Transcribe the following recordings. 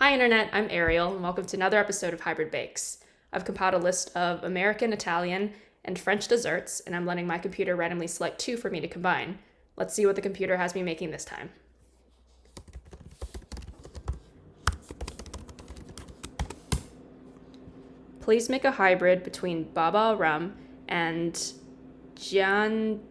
Hi Internet, I'm Ariel, and welcome to another episode of Hybrid Bakes. I've compiled a list of American, Italian, and French desserts, and I'm letting my computer randomly select two for me to combine. Let's see what the computer has me making this time. Please make a hybrid between Baba Rhum and Gianduiotto.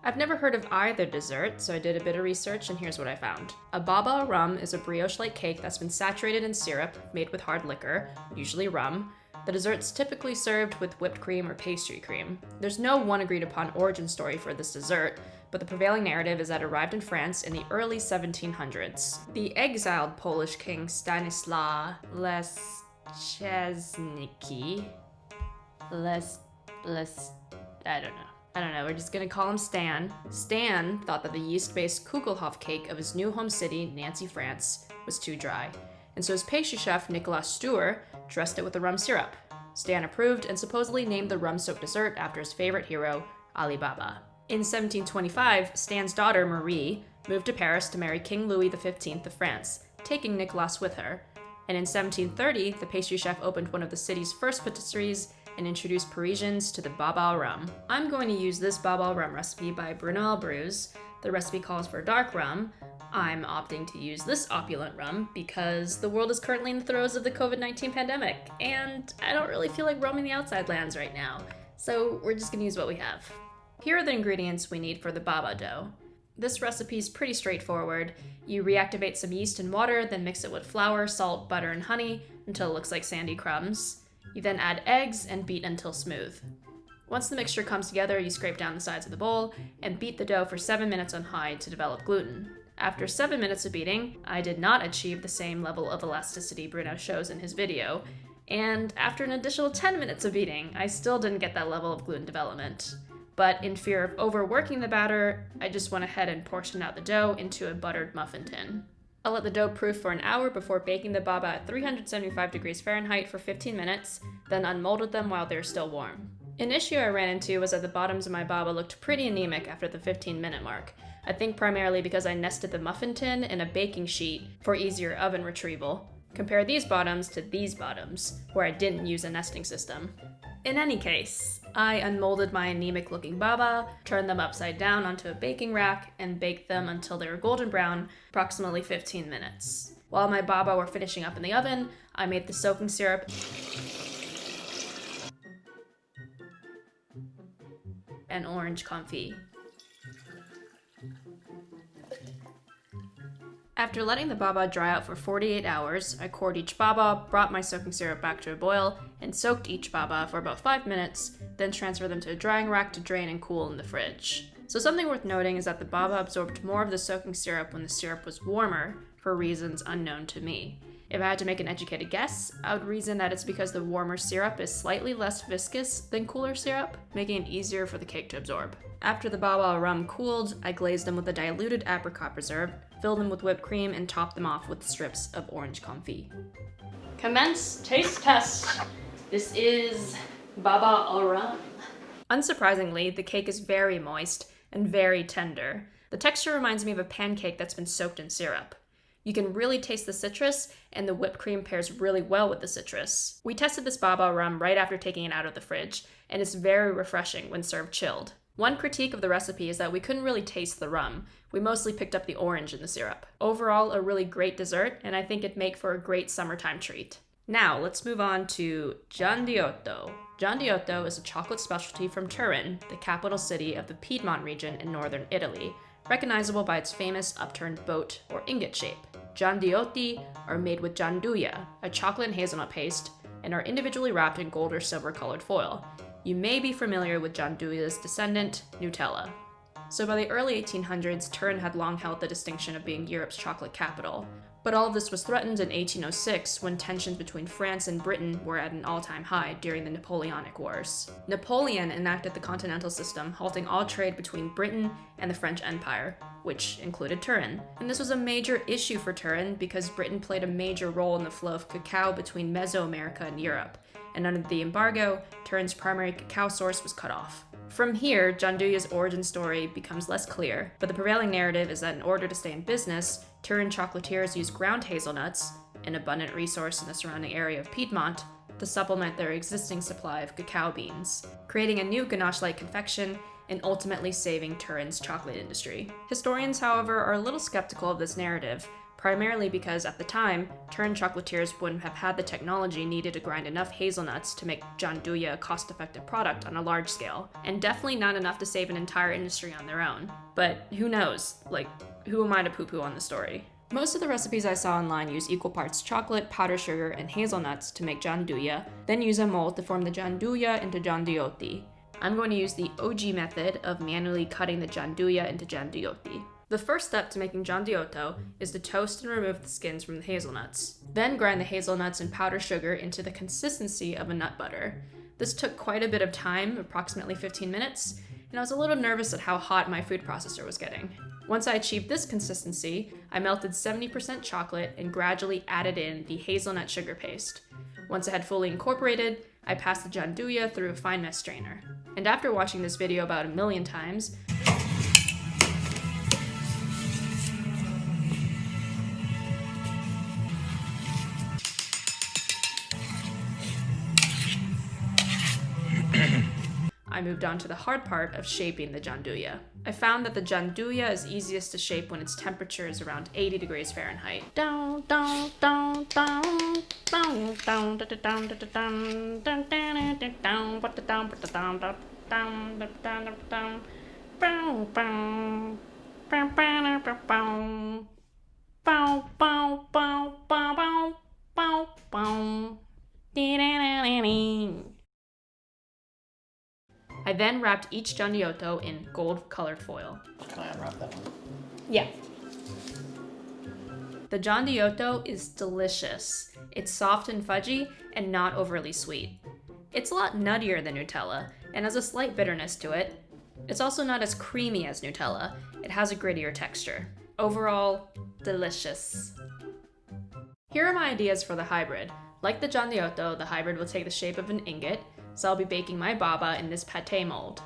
I've never heard of either dessert, so I did a bit of research and here's what I found. A baba rum is a brioche-like cake that's been saturated in syrup made with hard liquor, usually rum. The dessert's typically served with whipped cream or pastry cream. There's no one agreed upon origin story for this dessert, but the prevailing narrative is that it arrived in France in the early 1700s. The exiled Polish king Stanislaw Leszczyzny, I don't know, we're just gonna call him Stan. Stan thought that the yeast-based Kugelhof cake of his new home city, Nancy, France, was too dry. And so his pastry chef, Nicolas Stuer, dressed it with the rum syrup. Stan approved and supposedly named the rum-soaked dessert after his favorite hero, Ali Baba. In 1725, Stan's daughter, Marie, moved to Paris to marry King Louis XV of France, taking Nicolas with her. And in 1730, the pastry chef opened one of the city's first patisseries and introduced Parisians to the baba rum. I'm going to use this baba rum recipe by Bruno Albrews. The recipe calls for dark rum. I'm opting to use this opulent rum because the world is currently in the throes of the COVID-19 pandemic, and I don't really feel like roaming the outside lands right now, so we're just gonna use what we have. Here are the ingredients we need for the baba dough. This recipe is pretty straightforward. You reactivate some yeast and water, then mix it with flour, salt, butter, and honey until it looks like sandy crumbs. You then add eggs and beat until smooth. Once the mixture comes together, you scrape down the sides of the bowl and beat the dough for 7 minutes on high to develop gluten. After 7 minutes of beating, I did not achieve the same level of elasticity Bruno shows in his video, and after an additional 10 minutes of beating, I still didn't get that level of gluten development. But in fear of overworking the batter, I just went ahead and portioned out the dough into a buttered muffin tin. I'll let the dough proof for an hour before baking the baba at 375 degrees Fahrenheit for 15 minutes, then unmolded them while they're still warm. An issue I ran into was that the bottoms of my baba looked pretty anemic after the 15-minute mark. I think primarily because I nested the muffin tin in a baking sheet for easier oven retrieval. Compare these bottoms to these bottoms, where I didn't use a nesting system. In any case, I unmolded my anemic-looking baba, turned them upside down onto a baking rack, and baked them until they were golden brown, approximately 15 minutes. While my baba were finishing up in the oven, I made the soaking syrup and orange confit. After letting the baba dry out for 48 hours, I cored each baba, brought my soaking syrup back to a boil, and soaked each baba for about 5 minutes, then transferred them to a drying rack to drain and cool in the fridge. So something worth noting is that the baba absorbed more of the soaking syrup when the syrup was warmer, for reasons unknown to me. If I had to make an educated guess, I would reason that it's because the warmer syrup is slightly less viscous than cooler syrup, making it easier for the cake to absorb. After the baba rum cooled, I glazed them with a diluted apricot preserve, filled them with whipped cream, and topped them off with strips of orange confit. Commence taste test. This is baba rum. Unsurprisingly, the cake is very moist and very tender. The texture reminds me of a pancake that's been soaked in syrup. You can really taste the citrus, and the whipped cream pairs really well with the citrus. We tested this baba rum right after taking it out of the fridge, and it's very refreshing when served chilled. One critique of the recipe is that we couldn't really taste the rum. We mostly picked up the orange in the syrup. Overall, a really great dessert, and I think it'd make for a great summertime treat. Now, let's move on to Gianduiotto. Gianduiotto is a chocolate specialty from Turin, the capital city of the Piedmont region in northern Italy, recognizable by its famous upturned boat or ingot shape. Gianduiotti are made with gianduia, a chocolate and hazelnut paste, and are individually wrapped in gold or silver colored foil. You may be familiar with gianduia's descendant, Nutella. So by the early 1800s, Turin had long held the distinction of being Europe's chocolate capital. But all of this was threatened in 1806 when tensions between France and Britain were at an all-time high during the Napoleonic Wars. Napoleon enacted the continental system, halting all trade between Britain and the French Empire, which included Turin. And this was a major issue for Turin because Britain played a major role in the flow of cacao between Mesoamerica and Europe. and under the embargo, Turin's primary cacao source was cut off. From here, Gianduia's origin story becomes less clear, but the prevailing narrative is that in order to stay in business, Turin chocolatiers used ground hazelnuts, an abundant resource in the surrounding area of Piedmont, to supplement their existing supply of cacao beans, creating a new ganache-like confection and ultimately saving Turin's chocolate industry. Historians, however, are a little skeptical of this narrative, primarily because at the time, Turin chocolatiers wouldn't have had the technology needed to grind enough hazelnuts to make Gianduia a cost-effective product on a large scale, and definitely not enough to save an entire industry on their own. But who knows? Like, who am I to poo-poo on the story? Most of the recipes I saw online use equal parts chocolate, powdered sugar, and hazelnuts to make gianduia, then use a mold to form the gianduia into gianduiotti. I'm going to use the OG method of manually cutting the gianduia into gianduiotti. The first step to making gianduiotto is to toast and remove the skins from the hazelnuts. Then grind the hazelnuts and powdered sugar into the consistency of a nut butter. This took quite a bit of time, approximately 15 minutes, and I was a little nervous at how hot my food processor was getting. Once I achieved this consistency, I melted 70% chocolate and gradually added in the hazelnut sugar paste. Once it had fully incorporated, I passed the gianduia through a fine mesh strainer. And after watching this video about 1,000,000 times, I moved on to the hard part of shaping the gianduia. I found that the gianduia is easiest to shape when its temperature is around 80 degrees Fahrenheit. I then wrapped each gianduiotto in gold-colored foil. Can I unwrap that one? Yeah. The gianduiotto is delicious. It's soft and fudgy and not overly sweet. It's a lot nuttier than Nutella and has a slight bitterness to it. It's also not as creamy as Nutella. It has a grittier texture. Overall, delicious. Here are my ideas for the hybrid. Like the gianduiotto, the hybrid will take the shape of an ingot, so I'll be baking my baba in this pate mold.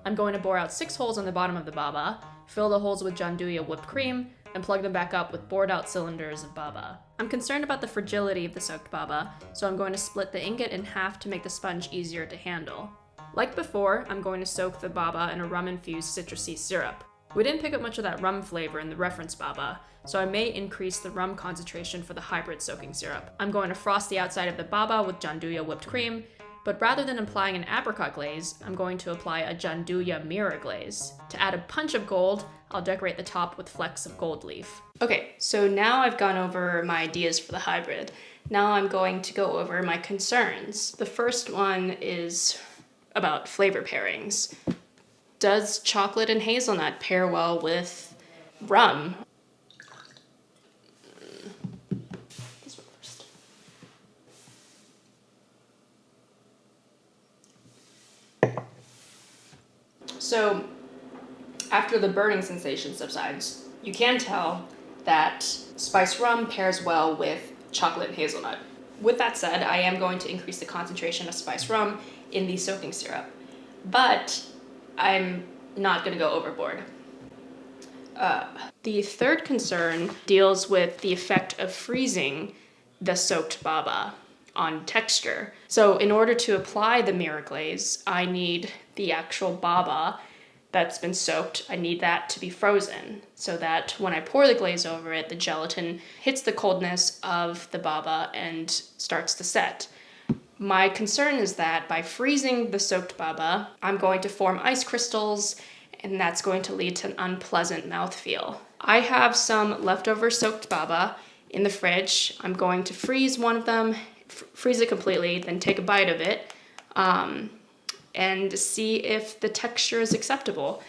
I'm going to bore out 6 holes on the bottom of the baba, fill the holes with gianduia whipped cream, and plug them back up with bored out cylinders of baba. I'm concerned about the fragility of the soaked baba, so I'm going to split the ingot in half to make the sponge easier to handle. Like before, I'm going to soak the baba in a rum-infused citrusy syrup. We didn't pick up much of that rum flavor in the reference baba, so I may increase the rum concentration for the hybrid soaking syrup. I'm going to frost the outside of the baba with gianduia whipped cream, but rather than applying an apricot glaze, I'm going to apply a gianduia mirror glaze. To add a punch of gold, I'll decorate the top with flecks of gold leaf. Okay, so now I've gone over my ideas for the hybrid. Now I'm going to go over my concerns. The first one is about flavor pairings. Does chocolate and hazelnut pair well with rum? This one first. So, after the burning sensation subsides, you can tell that spiced rum pairs well with chocolate and hazelnut. With that said, I am going to increase the concentration of spiced rum in the soaking syrup, but I'm not going to go overboard. The third concern deals with the effect of freezing the soaked baba on texture. So in order to apply the mirror glaze, I need the actual baba that's been soaked, I need that to be frozen so that when I pour the glaze over it, the gelatin hits the coldness of the baba and starts to set. My concern is that by freezing the soaked baba, I'm going to form ice crystals, and that's going to lead to an unpleasant mouthfeel. I have some leftover soaked baba in the fridge. I'm going to freeze one of them, freeze it completely, then take a bite of it, and see if the texture is acceptable.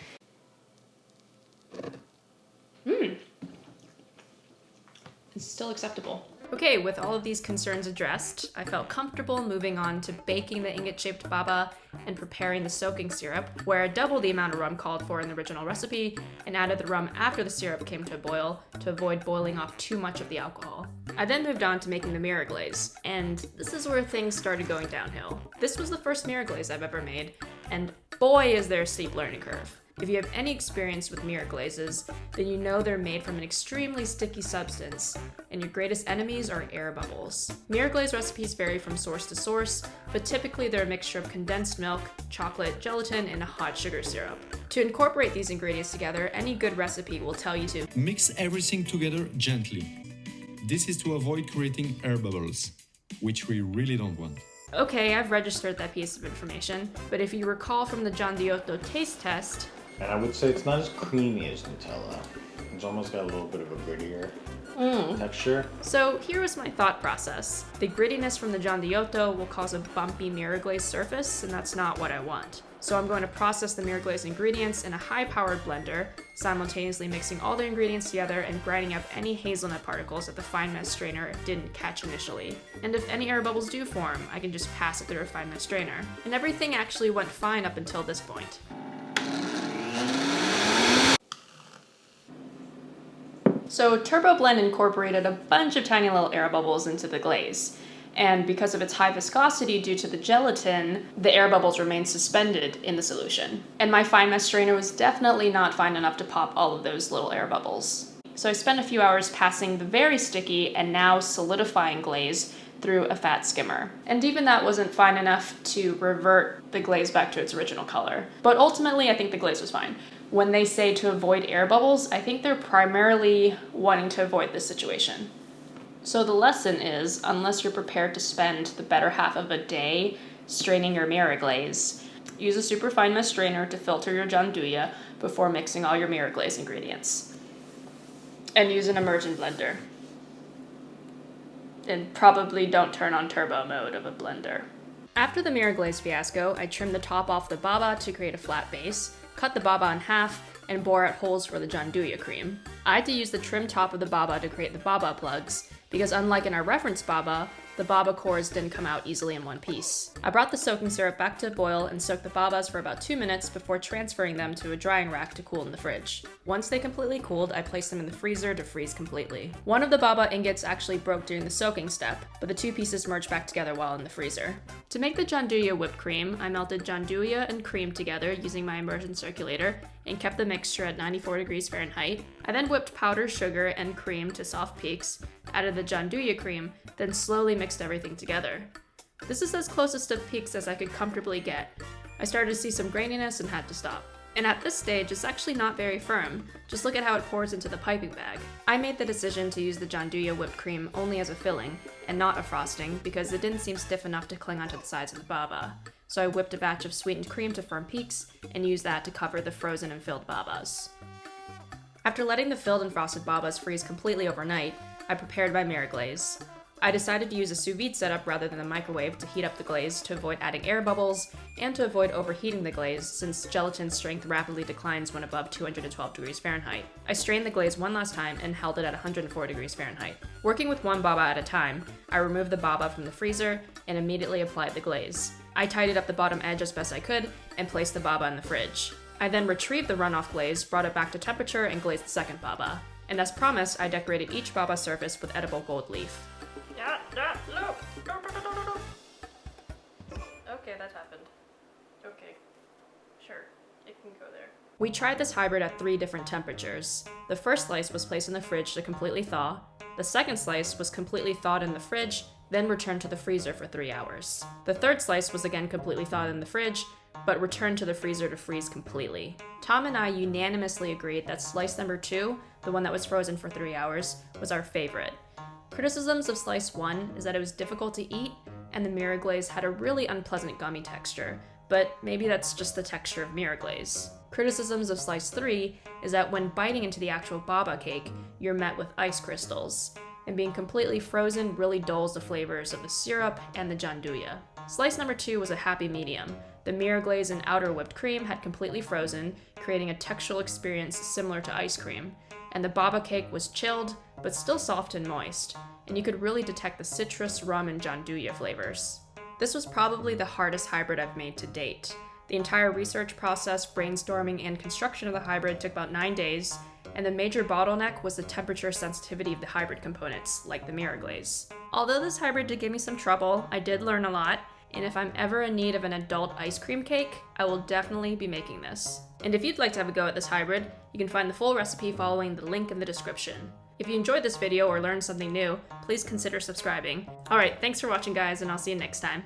It's still acceptable. Okay, with all of these concerns addressed, I felt comfortable moving on to baking the ingot-shaped baba and preparing the soaking syrup, where I doubled the amount of rum called for in the original recipe and added the rum after the syrup came to a boil to avoid boiling off too much of the alcohol. I then moved on to making the mirror glaze, and this is where things started going downhill. This was the first mirror glaze I've ever made, and boy is there a steep learning curve. If you have any experience with mirror glazes, then you know they're made from an extremely sticky substance, and your greatest enemies are air bubbles. Mirror glaze recipes vary from source to source, but typically they're a mixture of condensed milk, chocolate, gelatin, and a hot sugar syrup. To incorporate these ingredients together, any good recipe will tell you to mix everything together gently. This is to avoid creating air bubbles, which we really don't want. Okay, I've registered that piece of information, but if you recall from the Gianduiotto taste test, and I would say it's not as creamy as Nutella. It's almost got a little bit of a grittier texture. So here was my thought process. The grittiness from the Gianduiotto will cause a bumpy mirror glaze surface, and that's not what I want. So I'm going to process the mirror glaze ingredients in a high-powered blender, simultaneously mixing all the ingredients together and grinding up any hazelnut particles that the fine mesh strainer didn't catch initially. And if any air bubbles do form, I can just pass it through a fine mesh strainer. And everything actually went fine up until this point. So TurboBlend incorporated a bunch of tiny little air bubbles into the glaze. And because of its high viscosity due to the gelatin, the air bubbles remained suspended in the solution. And my fine mesh strainer was definitely not fine enough to pop all of those little air bubbles. So I spent a few hours passing the very sticky and now solidifying glaze through a fat skimmer. And even that wasn't fine enough to revert the glaze back to its original color. But ultimately, I think the glaze was fine. When they say to avoid air bubbles, I think they're primarily wanting to avoid this situation. So the lesson is, unless you're prepared to spend the better half of a day straining your mirror glaze, use a super fine mesh strainer to filter your gianduia before mixing all your mirror glaze ingredients. And use an immersion blender. And probably don't turn on turbo mode of a blender. After the mirror glaze fiasco, I trimmed the top off the baba to create a flat base, cut the baba in half, and bore out holes for the gianduia cream. I had to use the trimmed top of the baba to create the baba plugs, because unlike in our reference baba, the baba cores didn't come out easily in one piece. I brought the soaking syrup back to a boil and soaked the babas for about 2 minutes before transferring them to a drying rack to cool in the fridge. Once they completely cooled, I placed them in the freezer to freeze completely. One of the baba ingots actually broke during the soaking step, but the two pieces merged back together while in the freezer. To make the gianduia whipped cream, I melted gianduia and cream together using my immersion circulator and kept the mixture at 94 degrees Fahrenheit. I then whipped powdered sugar and cream to soft peaks, added the gianduia cream, then slowly mixed everything together. This is as closest to peaks as I could comfortably get. I started to see some graininess and had to stop. And at this stage, it's actually not very firm. Just look at how it pours into the piping bag. I made the decision to use the gianduia whipped cream only as a filling, and not a frosting, because it didn't seem stiff enough to cling onto the sides of the baba. So I whipped a batch of sweetened cream to firm peaks, and used that to cover the frozen and filled babas. After letting the filled and frosted babas freeze completely overnight, I prepared my mirror glaze. I decided to use a sous vide setup rather than a microwave to heat up the glaze to avoid adding air bubbles and to avoid overheating the glaze since gelatin's strength rapidly declines when above 212 degrees Fahrenheit. I strained the glaze one last time and held it at 104 degrees Fahrenheit. Working with one baba at a time, I removed the baba from the freezer and immediately applied the glaze. I tidied up the bottom edge as best I could and placed the baba in the fridge. I then retrieved the runoff glaze, brought it back to temperature, and glazed the second baba. And as promised, I decorated each baba surface with edible gold leaf. Okay, that happened. Okay, sure, it can go there. We tried this hybrid at 3 different temperatures. The first slice was placed in the fridge to completely thaw. The second slice was completely thawed in the fridge, then returned to the freezer for 3 hours. The third slice was again completely thawed in the fridge, but returned to the freezer to freeze completely. Tom and I unanimously agreed that slice number 2, the one that was frozen for 3 hours, was our favorite. Criticisms of slice 1 is that it was difficult to eat, and the mirror glaze had a really unpleasant gummy texture, but maybe that's just the texture of mirror glaze. Criticisms of slice 3 is that when biting into the actual baba cake, you're met with ice crystals, and being completely frozen really dulls the flavors of the syrup and the gianduia. Slice number 2 was a happy medium. The mirror glaze and outer whipped cream had completely frozen, creating a textural experience similar to ice cream. And the baba cake was chilled, but still soft and moist, and you could really detect the citrus, rum, and gianduia flavors. This was probably the hardest hybrid I've made to date. The entire research process, brainstorming, and construction of the hybrid took about 9 days, and the major bottleneck was the temperature sensitivity of the hybrid components, like the mirror glaze. Although this hybrid did give me some trouble, I did learn a lot, and if I'm ever in need of an adult ice cream cake, I will definitely be making this. And if you'd like to have a go at this hybrid, you can find the full recipe following the link in the description. If you enjoyed this video or learned something new, please consider subscribing. Alright, thanks for watching guys, and I'll see you next time.